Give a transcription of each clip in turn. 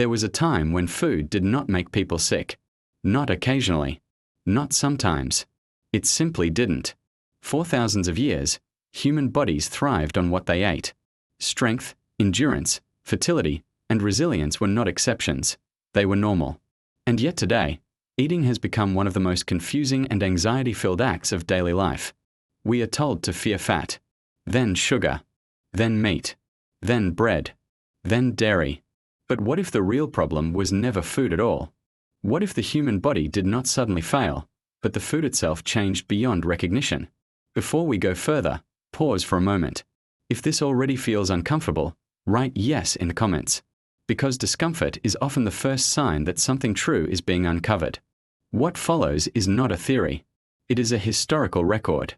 There was a time when food did not make people sick. Not occasionally. Not sometimes. It simply didn't. For thousands of years, human bodies thrived on what they ate. Strength, endurance, fertility, and resilience were not exceptions. They were normal. And yet today, eating has become one of the most confusing and anxiety-filled acts of daily life. We are told to fear fat, then sugar, then meat, then bread, then dairy. But what if the real problem was never food at all? What if the human body did not suddenly fail, but the food itself changed beyond recognition? Before we go further, pause for a moment. If this already feels uncomfortable, write yes in the comments. Because discomfort is often the first sign that something true is being uncovered. What follows is not a theory. It is a historical record.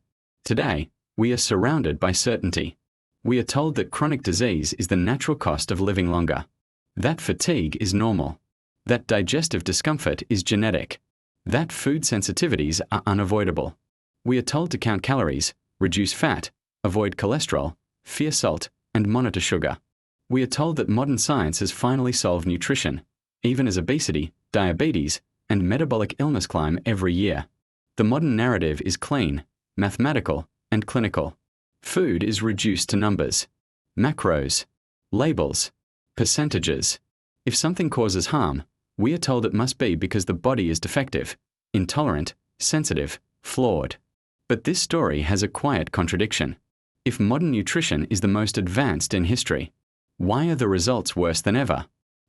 Today, we are surrounded by certainty. We are told that chronic disease is the natural cost of living longer. That fatigue is normal. That digestive discomfort is genetic. That food sensitivities are unavoidable. We are told to count calories, reduce fat, avoid cholesterol, fear salt, and monitor sugar. We are told that modern science has finally solved nutrition, even as obesity, diabetes, and metabolic illness climb every year. The modern narrative is clean, mathematical, and clinical. Food is reduced to numbers, macros, labels, percentages. If something causes harm, we are told it must be because the body is defective, intolerant, sensitive, flawed. But this story has a quiet contradiction. If modern nutrition is the most advanced in history, why are the results worse than ever?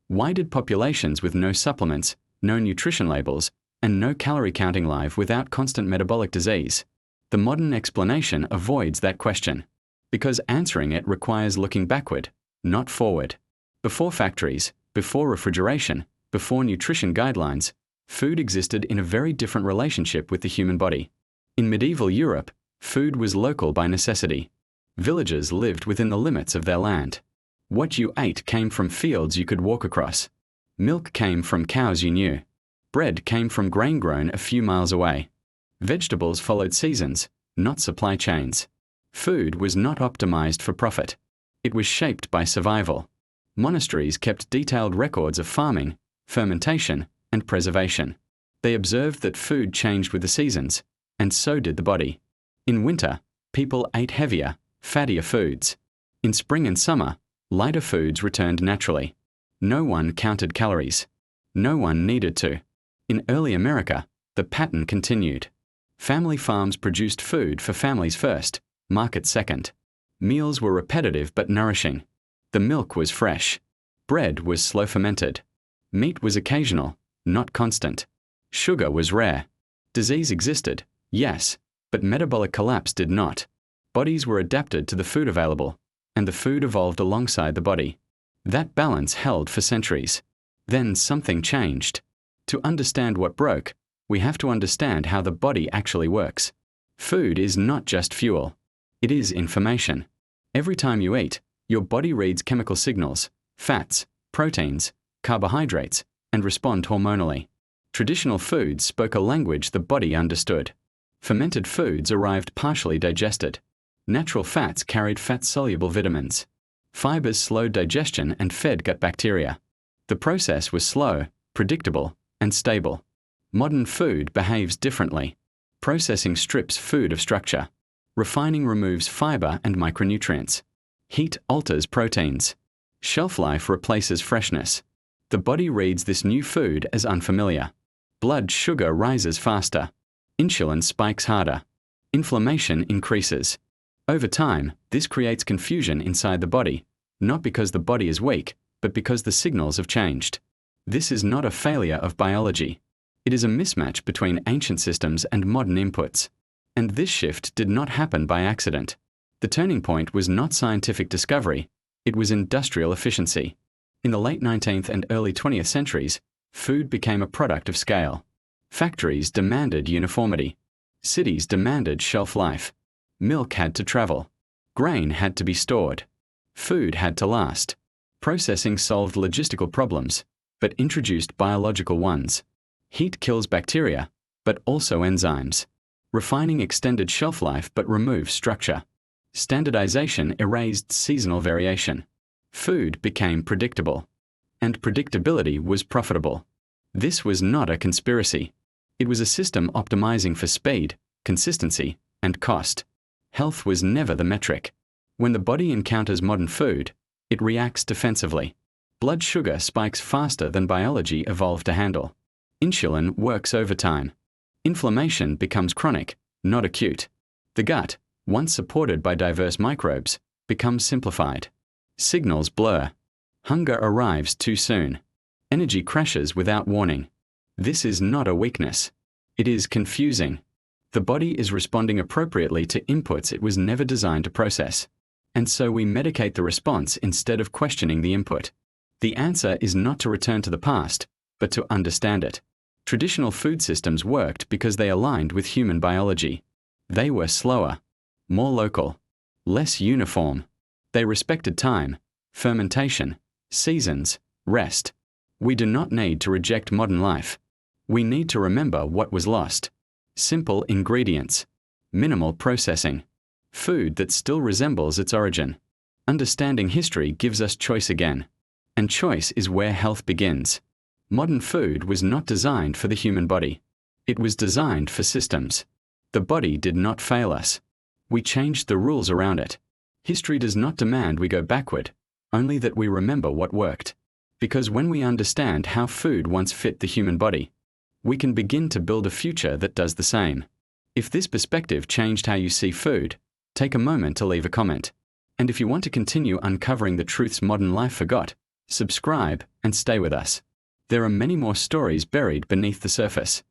Why did populations with no supplements, no nutrition labels, and no calorie counting live without constant metabolic disease? The modern explanation avoids that question, because answering it requires looking backward, not forward. Before factories, before refrigeration, before nutrition guidelines, food existed in a very different relationship with the human body. In medieval Europe, food was local by necessity. Villagers lived within the limits of their land. What you ate came from fields you could walk across. Milk came from cows you knew. Bread came from grain grown a few miles away. Vegetables followed seasons, not supply chains. Food was not optimized for profit. It was shaped by survival. Monasteries kept detailed records of farming, fermentation, and preservation. They observed that food changed with the seasons, and so did the body. In winter, people ate heavier, fattier foods. In spring and summer, lighter foods returned naturally. No one counted calories. No one needed to. In early America, the pattern continued. Family farms produced food for families first, market second. Meals were repetitive but nourishing. The milk was fresh. Bread was slow fermented. Meat was occasional, not constant. Sugar was rare. Disease existed, yes, but metabolic collapse did not. Bodies were adapted to the food available, and the food evolved alongside the body. That balance held for centuries. Then something changed. To understand what broke, we have to understand how the body actually works. Food is not just fuel. It is information. Every time you eat, your body reads chemical signals, fats, proteins, carbohydrates, and respond hormonally. Traditional foods spoke a language the body understood. Fermented foods arrived partially digested. Natural fats carried fat-soluble vitamins. Fibers slowed digestion and fed gut bacteria. The process was slow, predictable, and stable. Modern food behaves differently. Processing strips food of structure. Refining removes fiber and micronutrients. Heat alters proteins. Shelf life replaces freshness. The body reads this new food as unfamiliar. Blood sugar rises faster. Insulin spikes harder. Inflammation increases. Over time, this creates confusion inside the body, not because the body is weak, but because the signals have changed. This is not a failure of biology. It is a mismatch between ancient systems and modern inputs. And this shift did not happen by accident. The turning point was not scientific discovery, it was industrial efficiency. In the late 19th and early 20th centuries, food became a product of scale. Factories demanded uniformity. Cities demanded shelf life. Milk had to travel. Grain had to be stored. Food had to last. Processing solved logistical problems, but introduced biological ones. Heat kills bacteria, but also enzymes. Refining extended shelf life but removed structure. Standardization erased seasonal variation. Food became predictable. and predictability was profitable. This was not a conspiracy. It was a system optimizing for speed, consistency, and cost. Health was never the metric. When the body encounters modern food, it reacts defensively. Blood sugar spikes faster than biology evolved to handle. Insulin works overtime. Inflammation becomes chronic, not acute. The gut, once supported by diverse microbes, becomes simplified. Signals blur. Hunger arrives too soon. Energy crashes without warning. This is not a weakness. It is confusing. The body is responding appropriately to inputs it was never designed to process. And so we medicate the response instead of questioning the input. The answer is not to return to the past, but to understand it. Traditional food systems worked because they aligned with human biology. They were slower, more local, less uniform. They respected time, fermentation, seasons, rest. We do not need to reject modern life. We need to remember what was lost. Simple ingredients, minimal processing, food that still resembles its origin. Understanding history gives us choice again. And choice is where health begins. Modern food was not designed for the human body. It was designed for systems. The body did not fail us. We changed the rules around it. History does not demand we go backward, only that we remember what worked. Because when we understand how food once fit the human body, we can begin to build a future that does the same. If this perspective changed how you see food, take a moment to leave a comment. And if you want to continue uncovering the truths modern life forgot, subscribe and stay with us. There are many more stories buried beneath the surface.